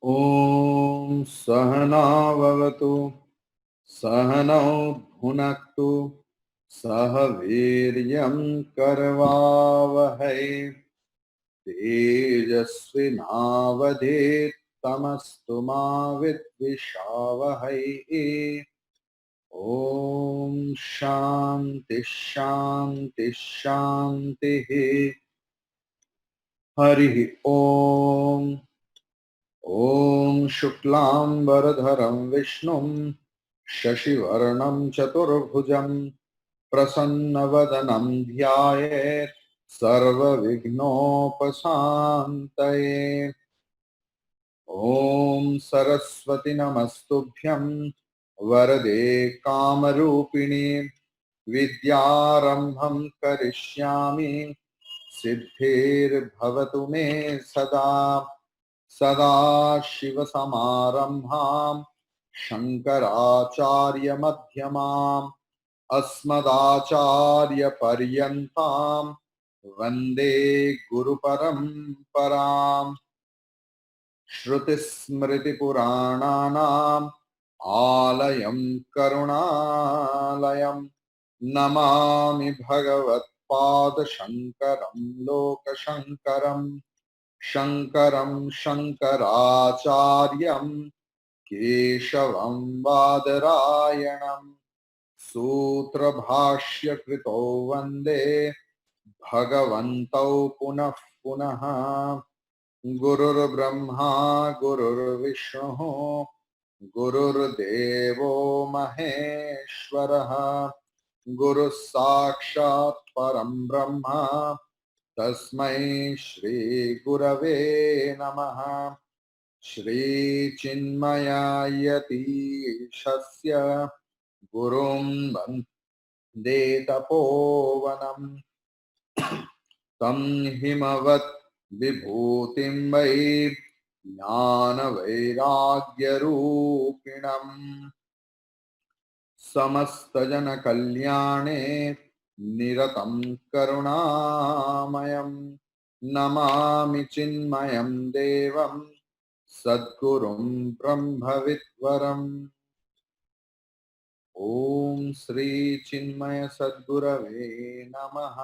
ॐ सहनाववतु सहनौ भुनक्तु सह वीर्यं करवावहै तेजस्विनावधीतमस्तु मा विद्विषावहै। ॐ शान्ति शान्ति शान्तिः। हरिः ॐ। ॐ शुक्लाम्बरधरं विष्णुं शशिवर्णं चतुर्भुजं प्रसन्नवदनं ध्यायेत् सर्वविघ्नोपशान्तये। ॐ सरस्वती नमस्तुभ्यं वरदे कामरूपिणी विद्यारम्भं करिष्यामि सिद्धिर्भवतु मे सदा। सदाशिवसमारम्भां शङ्कराचार्यमध्यमाम् अस्मदाचार्यपर्यन्तां वन्दे गुरुपरम्पराम्। श्रुतिस्मृतिपुराणानाम् आलयं करुणालयं नमामि भगवत्पादशङ्करं लोकशङ्करम्। शङ्करं शङ्कराचार्यं केशवं बादरायणं सूत्रभाष्यकृतो वन्दे भगवन्तौ पुनः पुनः। गुरुर्ब्रह्मा गुरुर्विष्णुः गुरुर्देवो महेश्वरः गुरुः साक्षात् परं ब्रह्म तस्मै श्री गुरवे नमः। श्री चिन्मयायतीशस्य गुरुं वन्दे तपोवनं तं हिमवत् विभूतिं वै ज्ञानवैराग्यरूपिणम् समस्तजनकल्याणे निरतं करुणामयं नमामि चिन्मयं देवं सद्गुरुं ब्रह्मविद्वरम्। ॐ श्री चिन्मय सद्गुरवे नमः।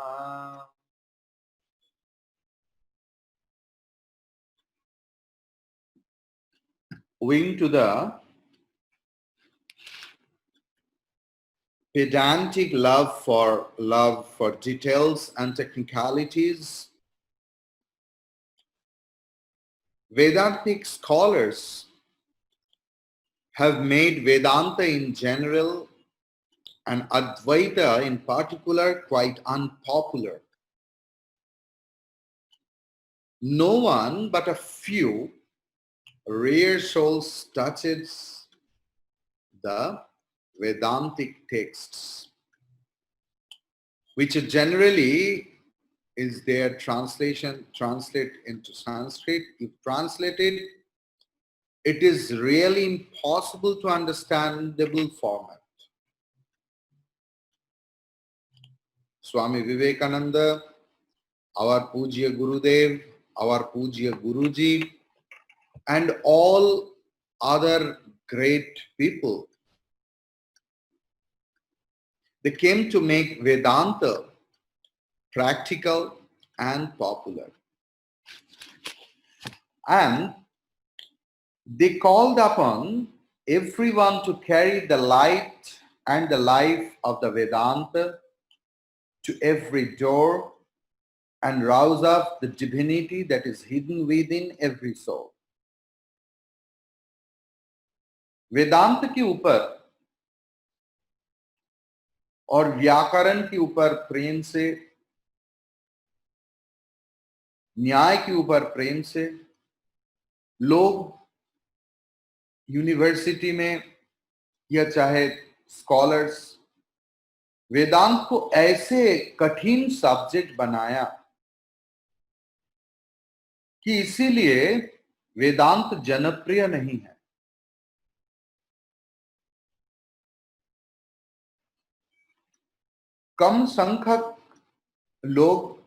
Owing to the pedantic love for details and technicalities, Vedantic scholars have made Vedanta in general and Advaita in particular quite unpopular. No one but a few rare souls touches the Vedantic texts, which generally is their translate into Sanskrit. If translated, it is really impossible to understandable format. Swami Vivekananda, our Pujya Gurudev, our Pujya Guruji, and all other great people, they came to make Vedanta practical and popular. And they called upon everyone to carry the light and the life of the Vedanta to every door and rouse up the divinity that is hidden within every soul. वेदांत के ऊपर और व्याकरण के ऊपर प्रेम से, न्याय के ऊपर प्रेम से लोग यूनिवर्सिटी में या चाहे स्कॉलर्स वेदांत को ऐसे कठिन सब्जेक्ट बनाया कि इसीलिए वेदांत जनप्रिय नहीं है। कम संख्यक लोग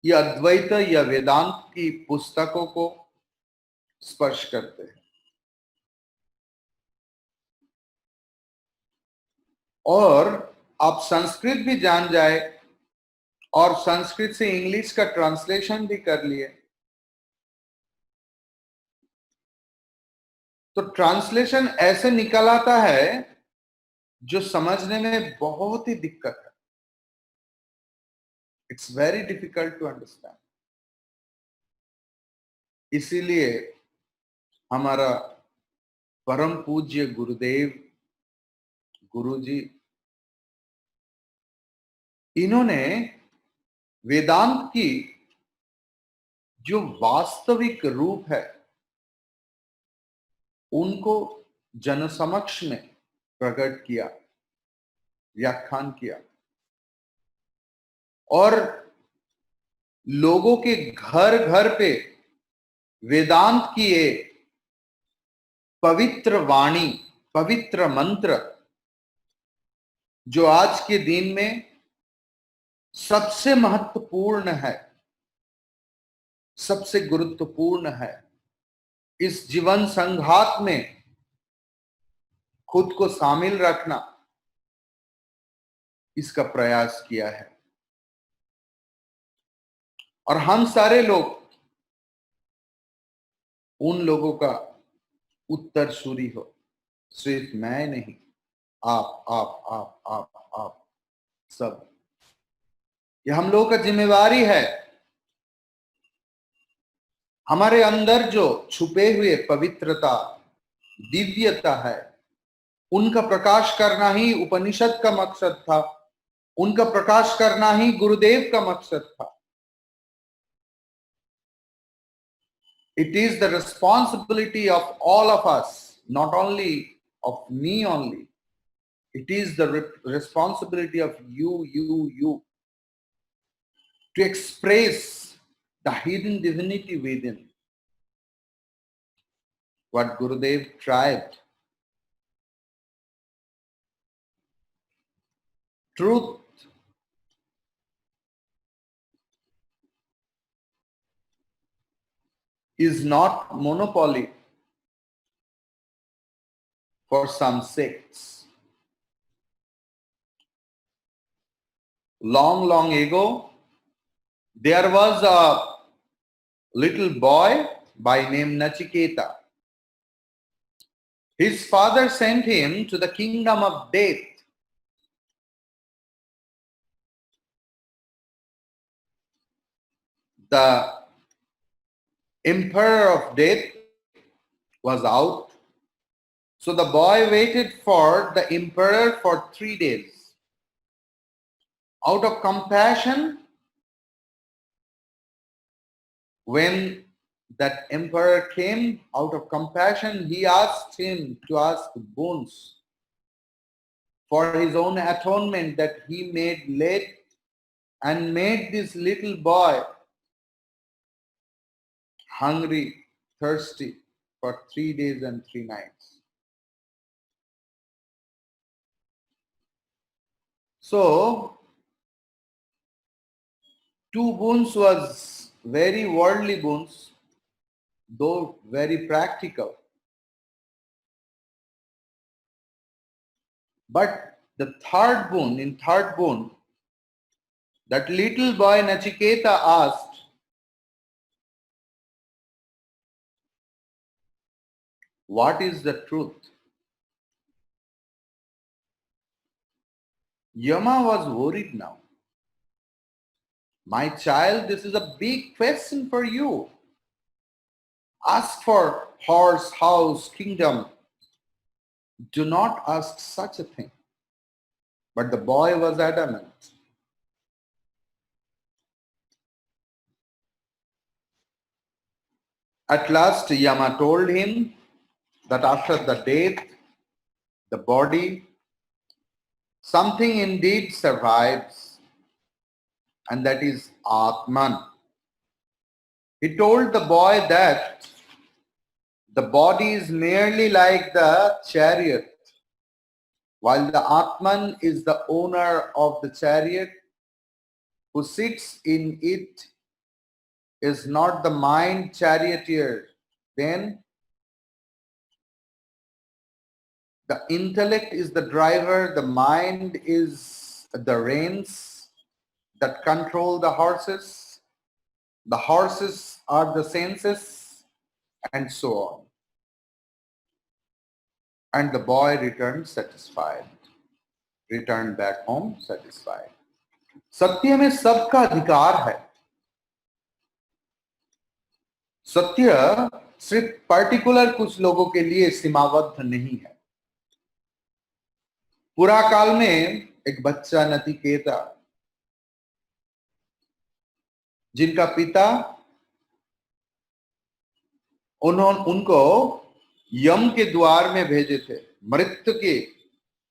या अद्वैत या वेदांत की पुस्तकों को स्पर्श करते हैं, और आप संस्कृत भी जान जाए और संस्कृत से इंग्लिश का ट्रांसलेशन भी कर लिए तो ट्रांसलेशन ऐसे निकल आता है जो समझने में बहुत ही दिक्कत है। It's very difficult to understand. इसीलिए हमारा परम पूज्य गुरुदेव गुरुजी, इन्होंने वेदांत की जो वास्तविक रूप है उनको जनसमक्ष में प्रकट किया, व्याख्यान किया, और लोगों के घर घर पे वेदांत की ये पवित्र वाणी, पवित्र मंत्र जो आज के दिन में सबसे महत्वपूर्ण है, सबसे गुरुत्वपूर्ण है, इस जीवन संघात में खुद को शामिल रखना, इसका प्रयास किया है। और हम सारे लोग उन लोगों का उत्तरसूरी हो, सिर्फ मैं नहीं, आप सब। ये हम लोगों का जिम्मेवारी है। हमारे अंदर जो छुपे हुए पवित्रता, दिव्यता है, उनका प्रकाश करना ही उपनिषद का मकसद था, उनका प्रकाश करना ही गुरुदेव का मकसद था। It is the responsibility of all of us, not only of me only. It is the responsibility of you to express the hidden divinity within. What Gurudev tried. Truth is not monopoly for some sects. Long ago, there was a little boy by name Nachiketa. His father sent him to the kingdom of death. The emperor of death was out. So the boy waited for the emperor for 3 days. Out of compassion, when that emperor came, out of compassion, he asked him to ask boons for his own atonement that he made late and made this little boy hungry, thirsty for 3 days and 3 nights. So, 2 boons was very worldly boons, though very practical. But the third boon, that little boy Nachiketa asked, what is the truth? Yama was worried now. My child, this is a big question for you. Ask for horse, house, kingdom. Do not ask such a thing. But the boy was adamant. At last, Yama told him that after the death, the body, something indeed survives, and that is Atman. He told the boy that the body is merely like the chariot, while the Atman is the owner of the chariot. Who sits in it is not the mind charioteer. Then the intellect is the driver, the mind is the reins that control the horses are the senses, and so on. And the boy returned back home satisfied. सत्य में सबका अधिकार है. सत्य सिर्फ particular कुछ लोगों के लिए सीमाबद्ध नहीं है. पुरा काल में एक बच्चा नचिकेता, जिनका पिता उनको यम के द्वार में भेजे थे, मृत्यु के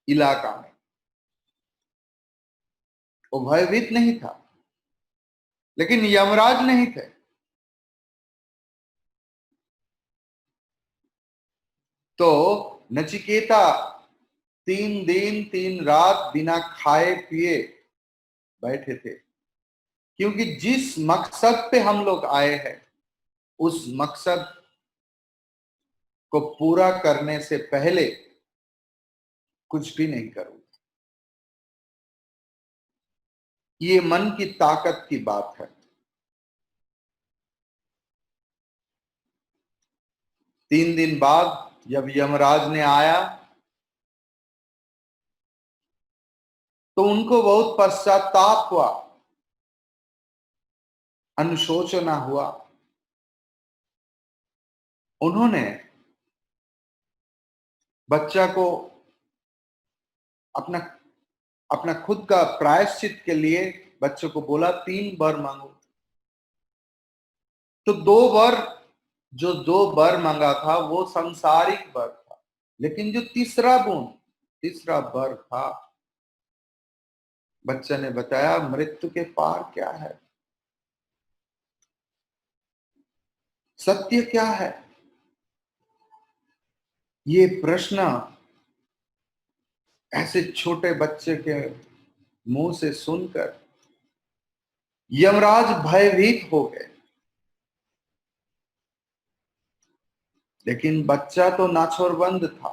इलाका में. वो भयभीत नहीं था, लेकिन यमराज नहीं थे. तो नचिकेता 3 दिन 3 रात बिना खाए पिए बैठे थे, क्योंकि जिस मकसद पे हम लोग आए हैं उस मकसद को पूरा करने से पहले कुछ भी नहीं करूंगा. ये मन की ताकत की बात है. 3 दिन बाद जब यमराज ने आया तो उनको बहुत पश्चाताप हुआ, अनुशोचना हुआ. उन्होंने बच्चा को अपना खुद का प्रायश्चित के लिए बच्चों को बोला 3 वर मांगो. तो 2 वर मांगा था वो सांसारिक वर था, लेकिन जो तीसरा वर था, बच्चा ने बताया मृत्यु के पार क्या है, सत्य क्या है. ये प्रश्न ऐसे छोटे बच्चे के मुंह से सुनकर यमराज भयभीत हो गए. लेकिन बच्चा तो नाछोरबंद था.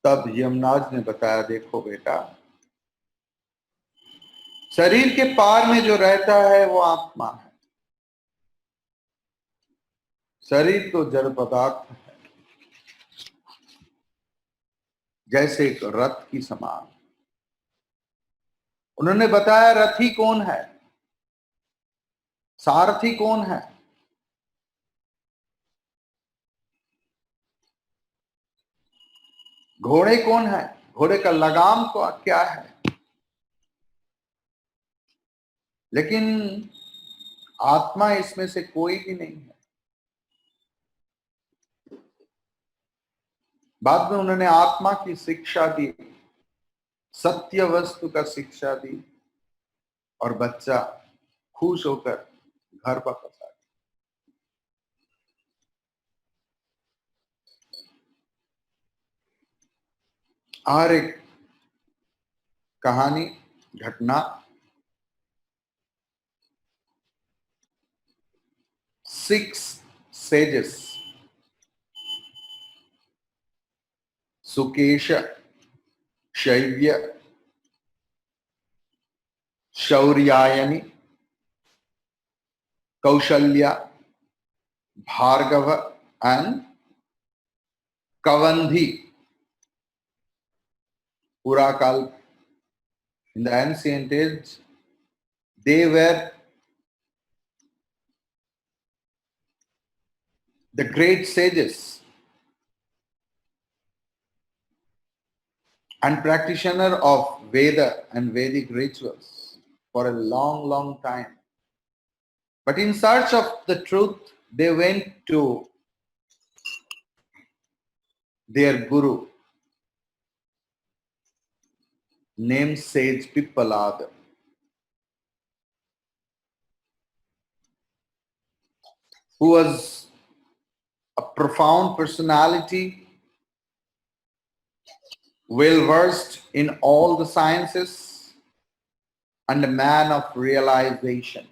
तब यमराज ने बताया, देखो बेटा, शरीर के पार में जो रहता है वो आत्मा है. शरीर तो जड़ पदार्थ है, जैसे एक रथ की समान. उन्होंने बताया रथी कौन है, सारथी कौन है. घोड़े कौन है, घोड़े का लगाम को क्या है. लेकिन आत्मा इसमें से कोई भी नहीं है. बाद में उन्होंने आत्मा की शिक्षा दी, सत्य वस्तु का शिक्षा दी, और बच्चा खुश होकर घर वापस आ गया. और एक कहानी, घटना, 6 sages, Sukesh, Shaivya, शौर्यायनी, Kaushalya, Bhargava and कवंधी. पुराकाल, in the ancient age, they were the great sages. and practitioner of Veda and Vedic rituals for a long, long time. But in search of the truth, they went to their guru named Sage Pippalada, who was a profound personality, well versed in all the sciences, and a man of realization.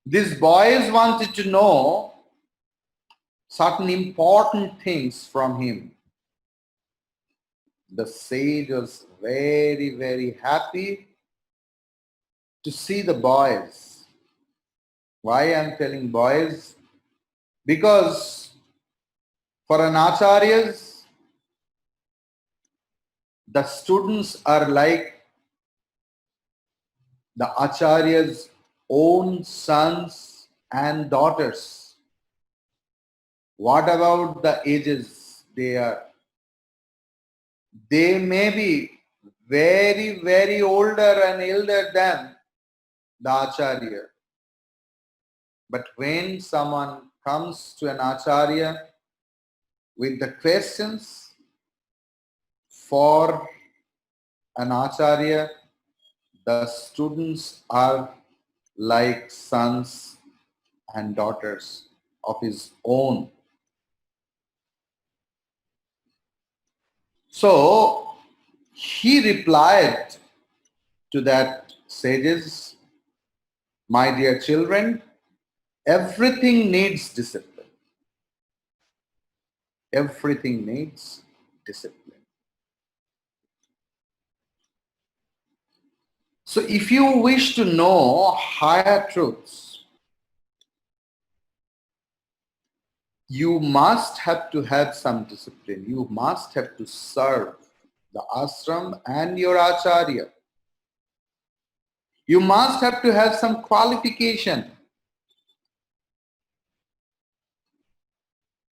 These boys wanted to know certain important things from him. The sage was very, very happy to see the boys. Why I'm telling boys? Because for an acharyas, the students are like the acharya's own sons and daughters. What about the ages they are? They may be very, very older and elder than the acharya. But when someone comes to an acharya with the questions for an acharya, the students are like sons and daughters of his own. So he replied to that sages, my dear children, everything needs discipline. Everything needs discipline. So if you wish to know higher truths, you must have to have some discipline. You must have to serve the ashram and your acharya. You must have to have some qualification.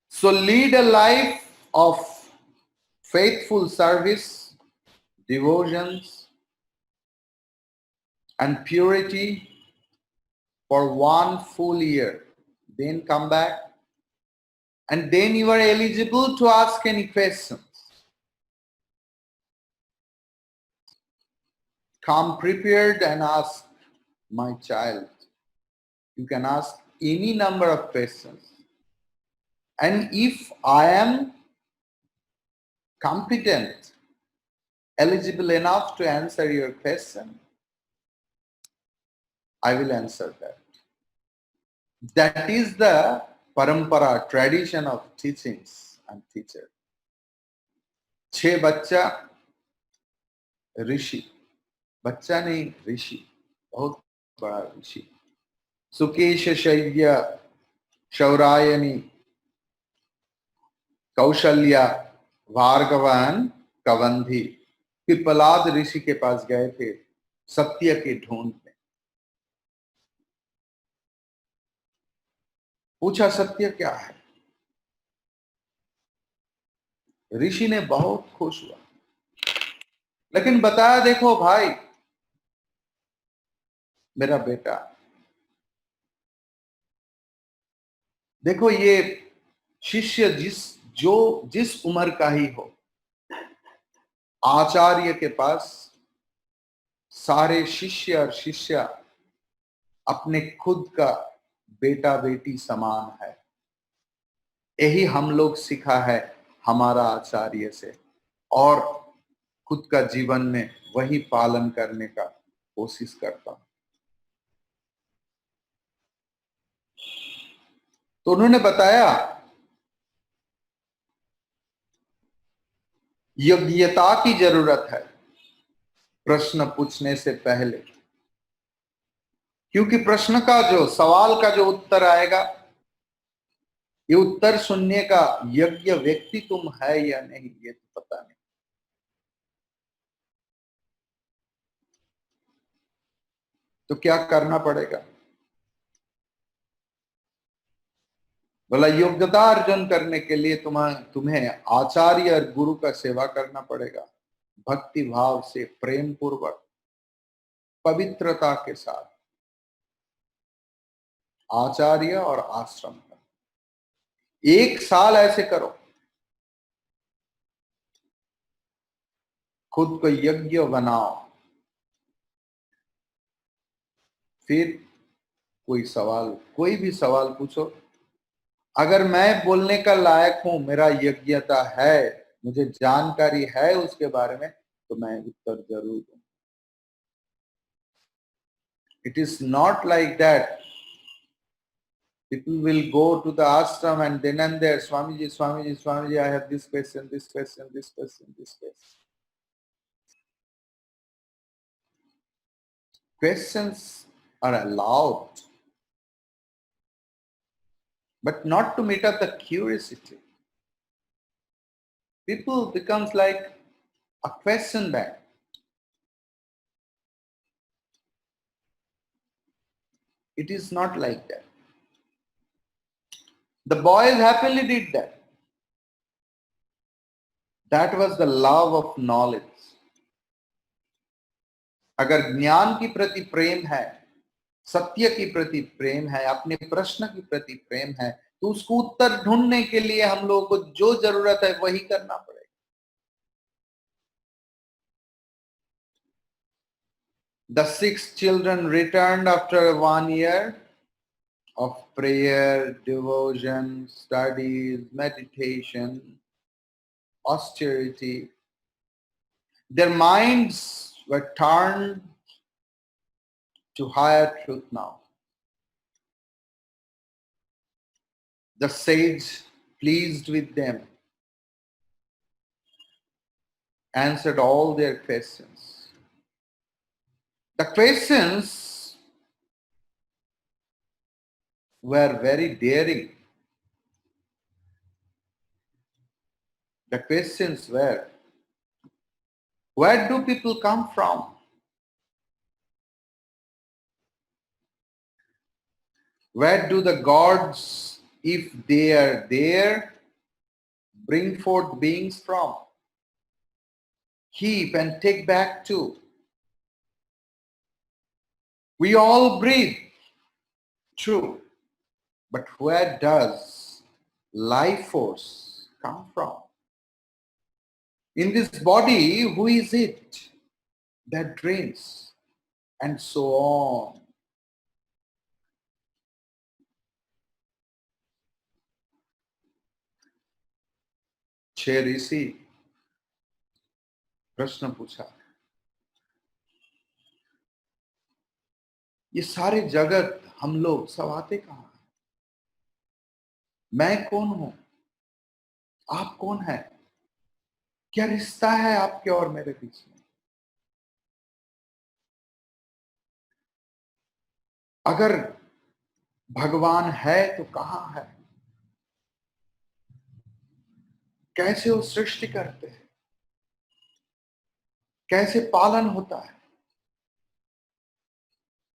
So lead a life of faithful service, devotions, and purity for 1 full year. Then come back, and then you are eligible to ask any questions. Come prepared and ask, my child. You can ask any number of questions. And if I am competent, eligible enough to answer your question, I will answer that. That is the parampara, tradition of teachings and teachers. 6 बच्चा ऋषि, बच्चा नहीं ऋषि, बहुत बड़ा ऋषि. सुकेश शैव्य शौरायनी कौशल्या भार्गवान कवंधी. पिपलाद ऋषि के पास गए थे सत्य के ढूंढ में. पूछा सत्य क्या है. ऋषि ने बहुत खुश हुआ, लेकिन बताया देखो भाई मेरा बेटा, देखो ये शिष्य जिस उम्र का ही हो, आचार्य के पास सारे शिष्य और शिष्या अपने खुद का बेटा बेटी समान है. यही हम लोग सीखा है हमारा आचार्य से, और खुद का जीवन में वही पालन करने का कोशिश करता हूं. तो उन्होंने बताया योग्यता की जरूरत है प्रश्न पूछने से पहले, क्योंकि प्रश्न का जो सवाल का जो उत्तर आएगा, ये उत्तर सुनने का योग्य व्यक्ति तुम है या नहीं ये तो पता नहीं. तो क्या करना पड़ेगा? बोला योग्यता अर्जन करने के लिए तुम्हें आचार्य और गुरु का सेवा करना पड़ेगा, भक्ति भाव से, प्रेम पूर्वक, पवित्रता के साथ आचार्य और आश्रम का 1 साल ऐसे करो, खुद को यज्ञ बनाओ, फिर कोई भी सवाल पूछो। अगर मैं बोलने का लायक हूं, मेरा योग्यता है, मुझे जानकारी है उसके बारे में, तो मैं उत्तर जरूर दूं। It is not like that people will go to the ashram and then and there, Swamiji, Swamiji, Swamiji, I have this question, this question, this question, this question. Questions are allowed, but not to meet up the curiosity. People becomes like a question bank. It is not like that. The boys happily did that. That was the love of knowledge. अगर ज्ञान की प्रति प्रेम है, सत्य की प्रति प्रेम है, अपने प्रश्न की प्रति प्रेम है, तो उसको उत्तर ढूंढने के लिए हम लोगों को जो जरूरत है वही करना पड़ेगा। The 6 children returned after 1 year of prayer, devotion, studies, meditation, austerity. Their minds were turned to higher truth now. The sage, pleased with them, answered all their questions. The questions were very daring. The questions were, where do people come from? Where do the gods, if they are there, bring forth beings from? Keep and take back too. We all breathe, true, but where does life force come from? In this body, who is it that dreams? And so on. छह ऋषि प्रश्न पूछा, ये सारे जगत हम लोग सब आते कहां हैं? मैं कौन हूं? आप कौन है? क्या रिश्ता है आपके और मेरे बीच में? अगर भगवान है तो कहां है? कैसे वो सृष्टि करते हैं? कैसे पालन होता है?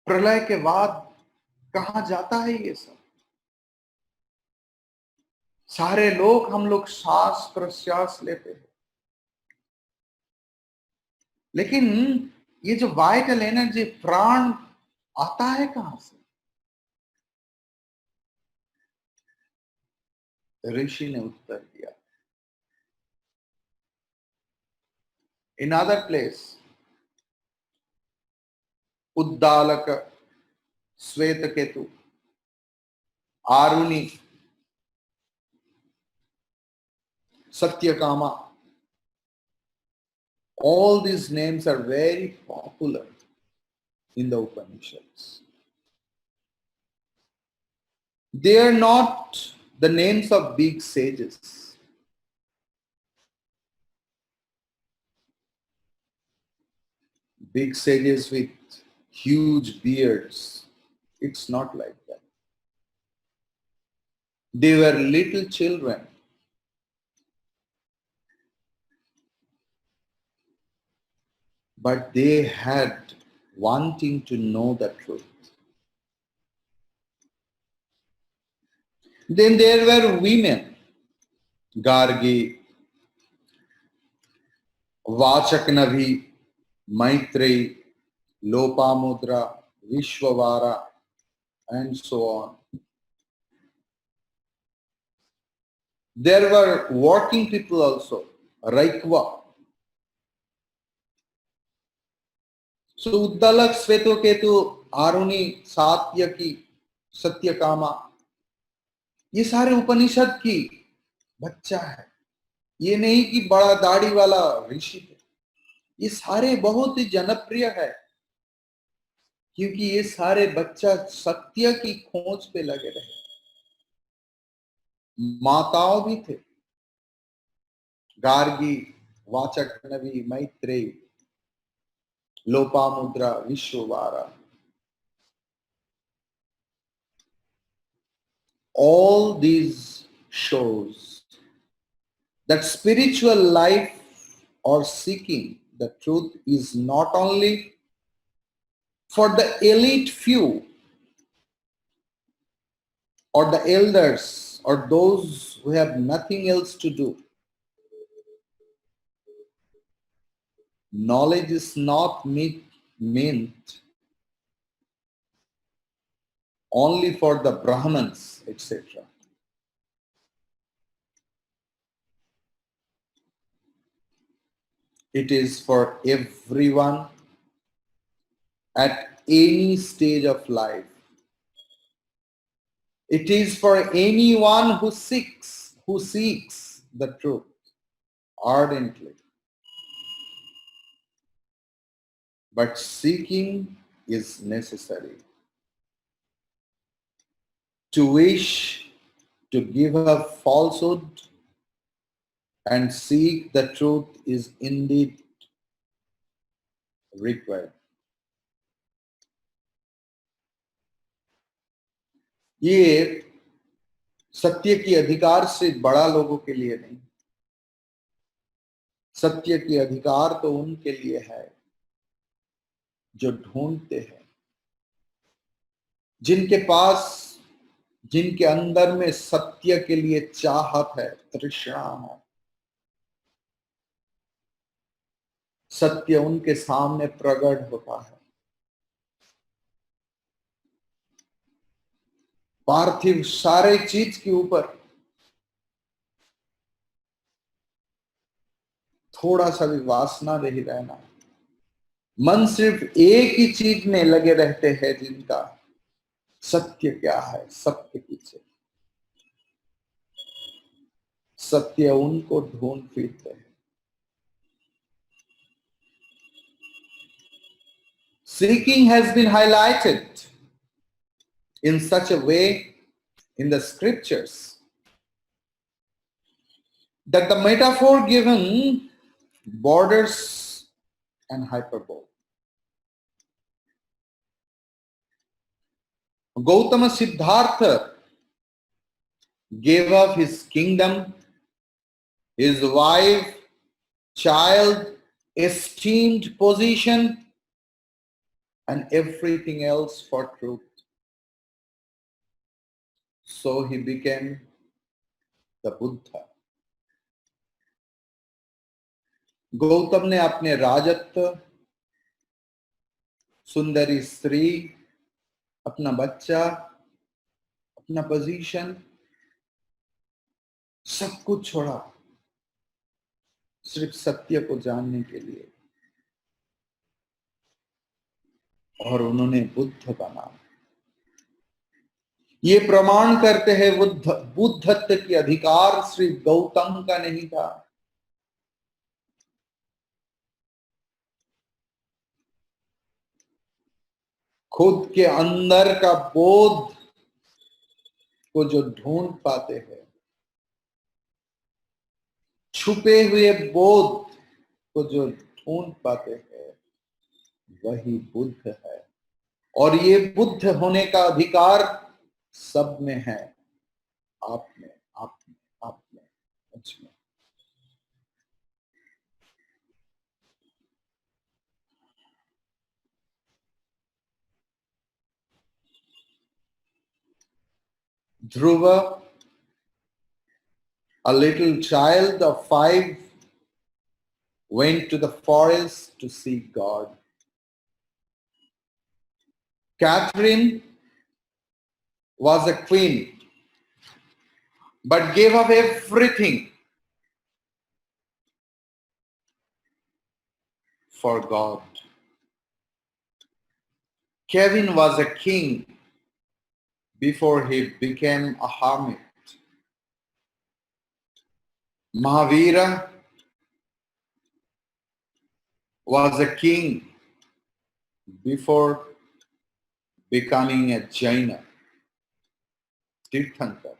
प्रलय के बाद कहां जाता है ये सब? सारे लोग हम लोग सांस प्रश्वास लेते हैं, लेकिन ये जो वाइटल एनर्जी, प्राण आता है कहां से? ऋषि ने उत्तर दिया। इन अदर प्लेस, उद्दालक, श्वेत Ketu, Aruni, Satyakama, all these names are very popular in the Upanishads. They are not the names of big sages. Big sages with huge beards. It's not like that. They were little children. But they had wanting to know the truth. Then there were women, Gargi, Vachaknavi, Maitreyi, Lopamudra, Vishwavara, and so on. There were working people also, Raikva. So Uddalak, Svetoketu, Aruni, Satyaki, Satyakama, ये सारे उपनिषद की बच्चा है। ये नहीं कि बड़ा दाढ़ी वाला ऋषि थे, ये सारे बहुत ही जनप्रिय है क्योंकि ये सारे बच्चा सत्य की खोज पे लगे रहे। माताओं भी थे, Gargi, वाचकनवी, Maitreyi, Lopamudra, विश्ववारा. All these shows that spiritual life or seeking the truth is not only for the elite few or the elders or those who have nothing else to do. Knowledge is not meant only for the Brahmins, etc. It is for everyone at any stage of life. It is for anyone who seeks the truth ardently. But seeking is necessary. To wish to give up falsehood and seek the truth is indeed required. ये सत्य की अधिकार से बड़ा लोगों के लिए नहीं, सत्य की अधिकार तो उनके लिए है जो ढूंढते हैं, जिनके पास, जिनके अंदर में सत्य के लिए चाहत है, तृष्णा है। सत्य उनके सामने प्रकट होता है। पार्थिव सारे चीज के ऊपर थोड़ा सा भी वासना नहीं रहना। मन सिर्फ एक ही चीज में लगे रहते हैं, जिनका सत्य क्या है, सबके पीछे सत्य उनको ढूंढ फिरते हैं। Seeking has been highlighted in such a way in the scriptures that the metaphor given borders and hyperbole. Gautama Siddhartha gave up his kingdom, his wife, child, esteemed position, and everything else for truth. So he became the Buddha. Gautam ने अपने राजत्व, सुंदरी स्त्री, अपना बच्चा, अपना position, सब कुछ छोड़ा सिर्फ सत्य को जानने के लिए, और उन्होंने बुद्ध बना। ये प्रमाण करते हैं बुद्धत्व की अधिकार सिर्फ गौतम का नहीं था, खुद के अंदर का बोध को जो ढूंढ पाते हैं, छुपे हुए बोध को जो ढूंढ पाते हैं, वही बुद्ध है। और ये बुद्ध होने का अधिकार सब में है, आप में, आप में, आप में, मुझ में। ध्रुव A little child of 5 went to the forest to seek God. Catherine was a queen, but gave up everything for God. Kevin was a king before he became a hermit. Mahavira was a king before becoming a Jaina, Tirthankar.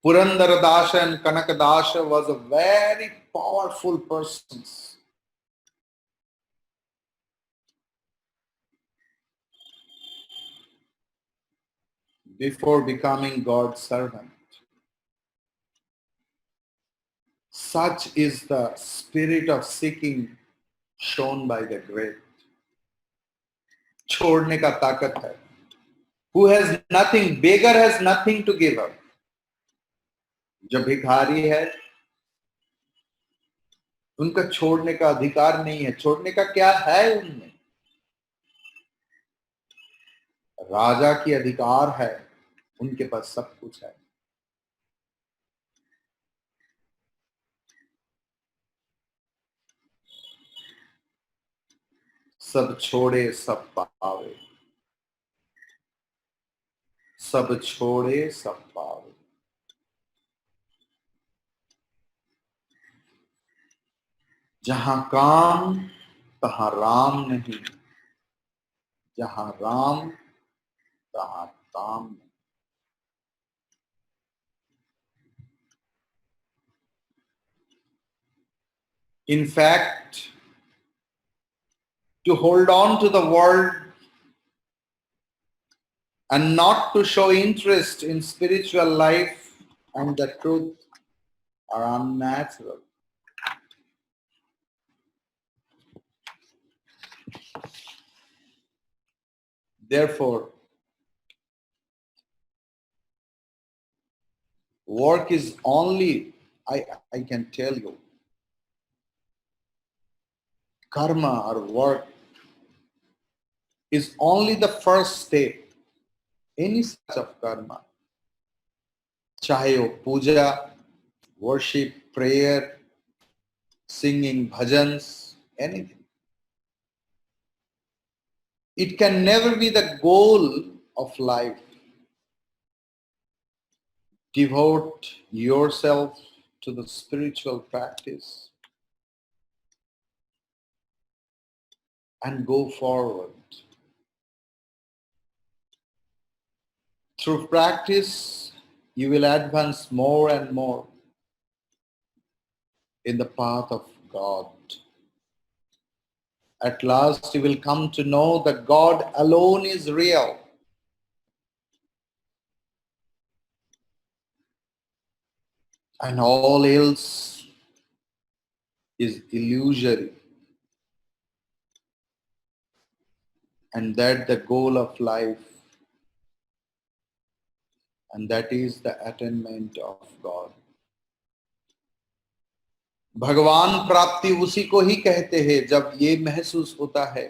Purandara Dasha and Kanaka Dasha was a very powerful persons. Before becoming God's servant. Such is the spirit of seeking shown by the great. छोड़ने का ताकत है. Who has nothing, beggar has nothing to give up. जो भिखारी है उनका छोड़ने का अधिकार नहीं है. छोड़ने का क्या है उनमें? राजा की अधिकार है, उनके पास सब कुछ है. सब छोड़े सब पावे, सब छोड़े सब पावे. जहां काम तहां राम नहीं, जहां राम तहां काम नहीं. In fact, to hold on to the world and not to show interest in spiritual life and the truth are unnatural. Therefore, work is only, I can tell you, karma or work is only the first step. Any such of karma, chahe wo puja, worship, prayer, singing bhajans, anything. It can never be the goal of life. Devote yourself to the spiritual practice and go forward. Through practice, you will advance more and more in the path of God. At last, you will come to know that God alone is real. And all else is illusory. And that the goal of life, and that is the attainment of God. भगवान प्राप्ति उसी को ही कहते हैं जब ये महसूस होता है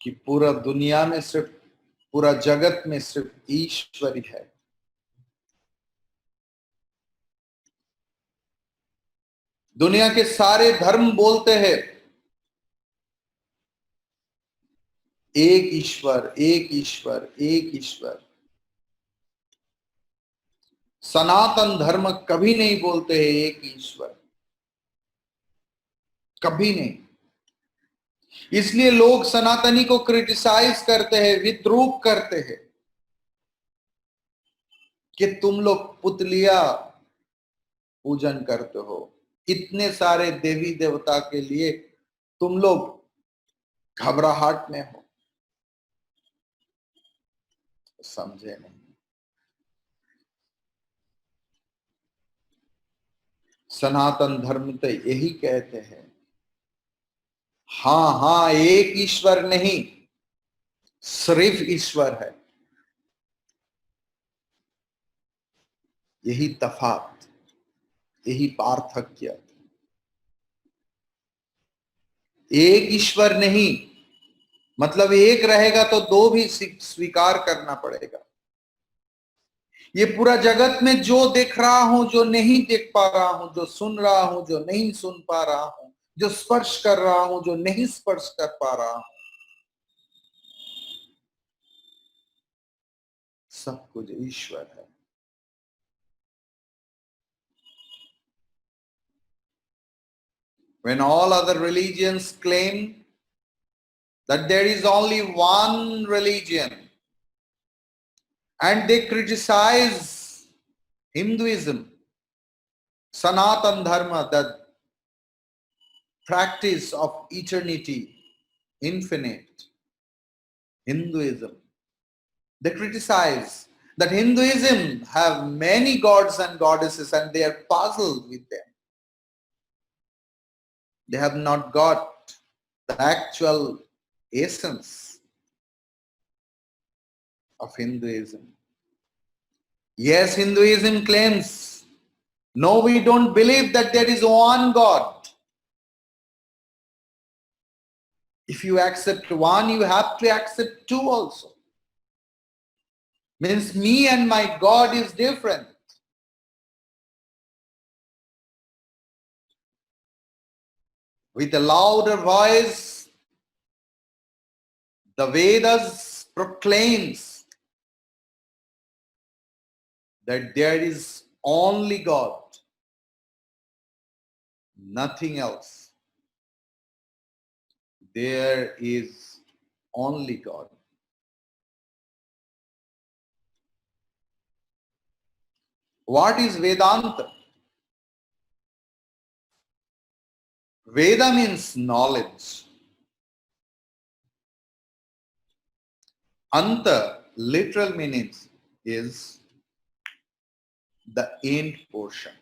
कि पूरा दुनिया में सिर्फ, पूरा जगत में सिर्फ ईश्वर ही है. दुनिया के सारे धर्म बोलते हैं एक ईश्वर, एक ईश्वर, एक ईश्वर. सनातन धर्म कभी नहीं बोलते हैं एक ईश्वर, कभी नहीं. इसलिए लोग सनातनी को क्रिटिसाइज करते हैं, विद्रूप करते हैं कि तुम लोग पुतलिया पूजन करते हो. इतने सारे देवी देवता के लिए तुम लोग घबराहट में हो. समझे नहीं. सनातन धर्म तो यही कहते हैं, हाँ एक ईश्वर नहीं, सिर्फ ईश्वर है. यही तफात, यही पार्थक्य। एक ईश्वर नहीं, मतलब एक रहेगा तो दो भी स्वीकार करना पड़ेगा। ये पूरा जगत में जो देख रहा हूं, जो नहीं देख पा रहा हूं, जो सुन रहा हूं, जो नहीं सुन पा रहा हूं, जो स्पर्श कर रहा हूं, जो नहीं स्पर्श कर पा रहा हूं, सब कुछ ईश्वर है। When all other religions claim that there is only one religion and they criticize Hinduism, Sanatan Dharma, the practice of eternity, infinite, Hinduism. They criticize that Hinduism have many gods and goddesses and they are puzzled with them. They have not got the actual essence of Hinduism. Yes, Hinduism claims, no, we don't believe that there is one God. If you accept one, you have to accept two also. Means me and my God is different. With a louder voice, the Vedas proclaims that there is only God, nothing else. There is only God. What is Vedanta? Veda means knowledge. Anta, literal meanings, is the end portion.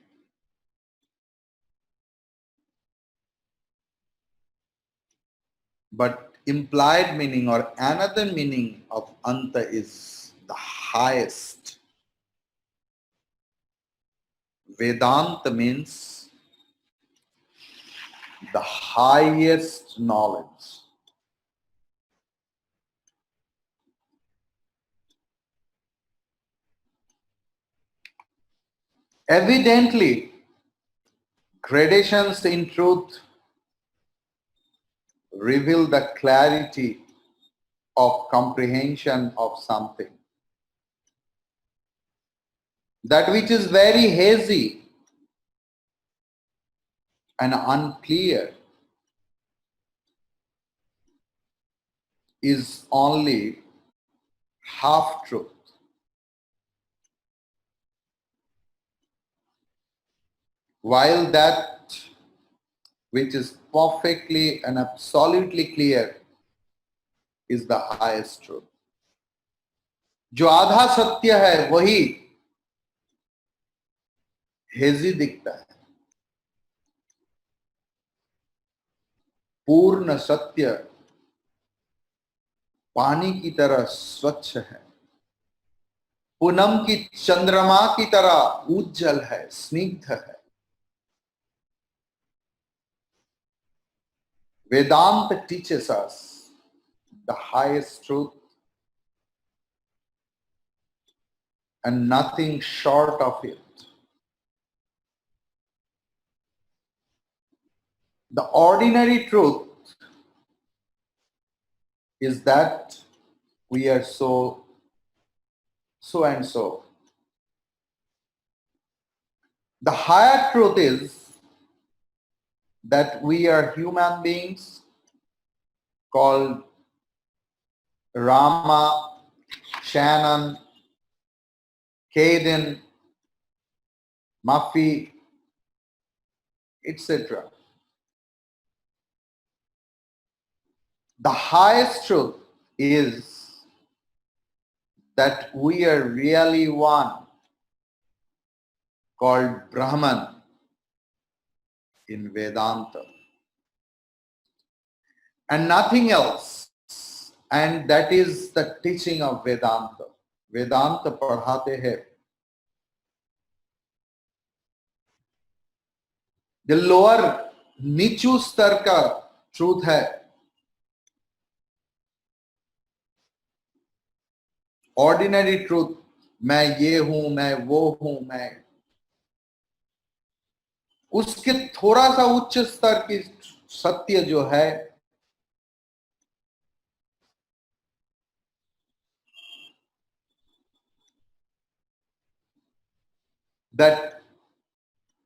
But implied meaning or another meaning of Anta is the highest. Vedanta means the highest knowledge. Evidently, gradations in truth reveal the clarity of comprehension of something. That which is very hazy and unclear is only half truth. While that which is perfectly and absolutely clear is the highest truth. जो आधा सत्य है वही hazy दिखता है, पूर्ण सत्य पानी की तरह स्वच्छ है, पूनम की चंद्रमा की तरह उज्जवल है, स्निग्ध है. Vedanta teaches us the highest truth and nothing short of it. The ordinary truth is that we are so and so. The higher truth is that we are human beings called Rama, Shannon, Caden, Muffy, etc. The highest truth is that we are really one, called Brahman in Vedanta, and nothing else. And that is the teaching of Vedanta. Vedanta पढ़ाते हैं जो lower नीचू स्तर का truth है, ordinary truth, मैं ये हूं, मैं वो हूं, मैं, उसके थोड़ा सा उच्च स्तर की सत्य जो है, दैट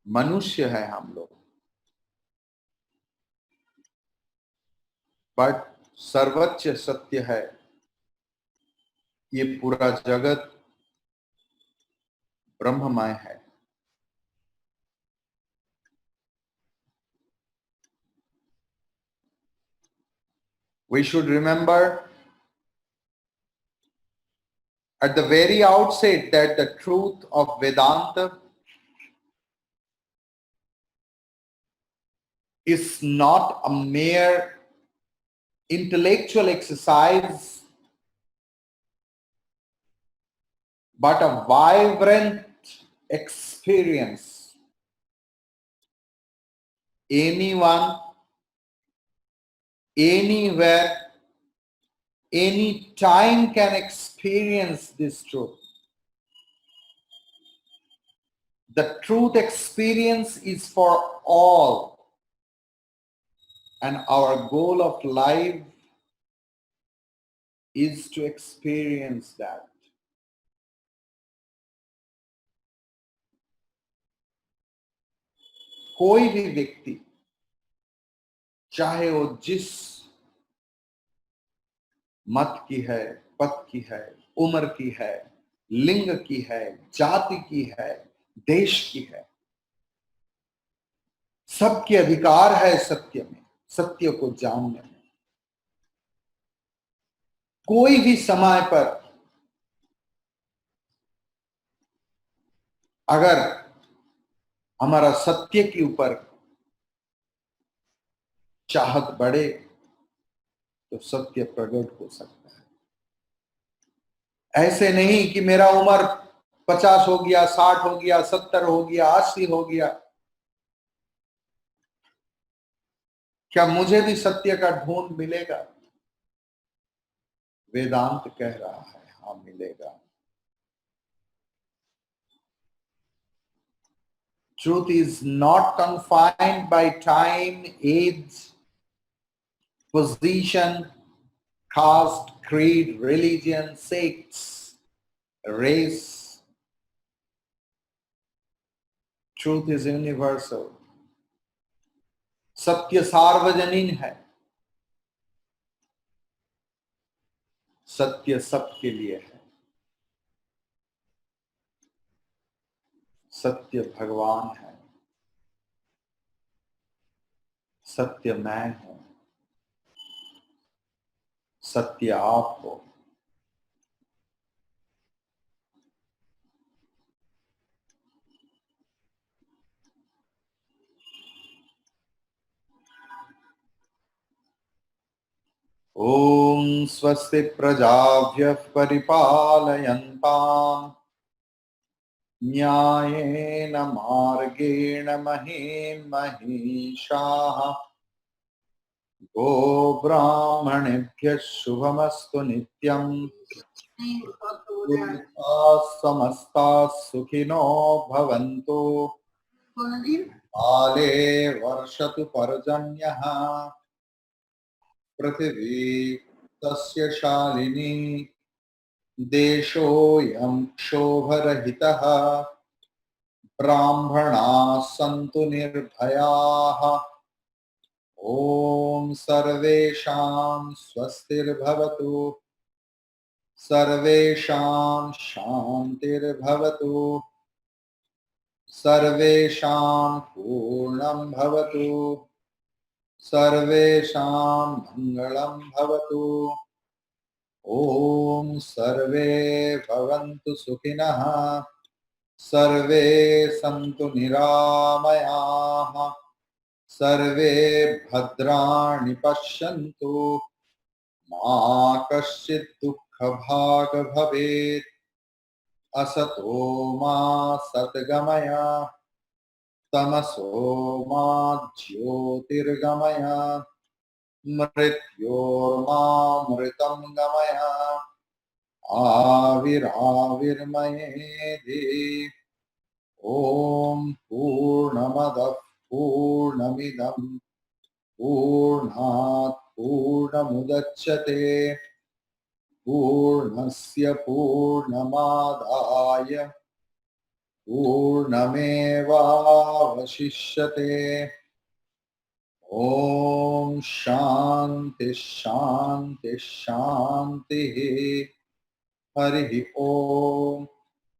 मनुष्य है हम लोग, बट सर्वोच्च सत्य है ये पूरा जगत ब्रह्ममय है। We should remember at the very outset that the truth of Vedanta is not a mere intellectual exercise, but a vibrant experience. Anyone, anywhere, any time can experience this truth. The truth experience is for all, and our goal of life is to experience that. कोई भी व्यक्ति, चाहे वो जिस मत की है, पद की है, उम्र की है, लिंग की है, जाति की है, देश की है, सबके अधिकार है सत्य में, सत्य को जानने में। कोई भी समय पर अगर हमारा सत्य के ऊपर चाहत बढ़े तो सत्य प्रकट हो सकता है। ऐसे नहीं कि मेरा उम्र 50 हो गया, 60 हो गया, 70 हो गया, 80 हो गया, क्या मुझे भी सत्य का ढूंढ मिलेगा? वेदांत कह रहा है हाँ मिलेगा। Truth is not confined by time, age, position, caste, creed, religion, sects, race. Truth is universal. सत्य सार्वजनीन है, सत्य सबके लिए है, सत्य भगवान है, सत्य मैं हूं, सत्य आप हो। ओम स्वस्ति प्रजाभ्यः परिपालयन्ताम् न्यायेन मार्गेण महीं महिषाः गो ब्राह्मणेभ्यः शुभमस्तु नित्यम् समस्ताः सुखिनो भवन्तु काले वर्षतु पर्जन्यः पृथिवी तस्य शालिनी देशोऽयं क्षोभरहितः ब्राह्मणाः सन्तु निर्भयाः ॐ सर्वेषां स्वस्तिर्भवतु सर्वेषां शान्तिर्भवतु सर्वेषां पूर्णं भवतु सर्वेषां मङ्गलं भवतु ॐ सर्वे भवन्तु सुखिनः सर्वे सन्तु निरामयाः सर्वे भद्राणि पश्यन्तु मा कश्चित् दुःखभाग् भवेत् असतो मा सद्गमय तमसो मा ज्योतिर्गमय मृत्योर्मामृतं गमय आविराविर्मयेधि ॐ पूर्णमदः पूर्णमिदं पूर्णात् पूर्णमुदच्यते पूर्णस्य पूर्णमादाय पूर्णमेवावशिष्यते ॐ शान्ति शान्ति शान्तिः हरिः ॐ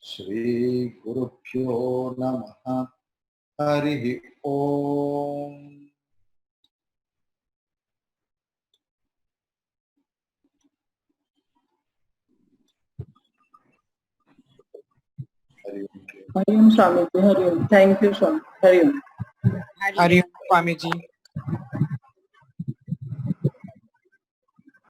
श्री गुरुभ्यो नमः हरिः ॐ हरिओम स्वामी जी, हरिओम। Thank you Swami. हरिओम। हरिओम स्वामी जी।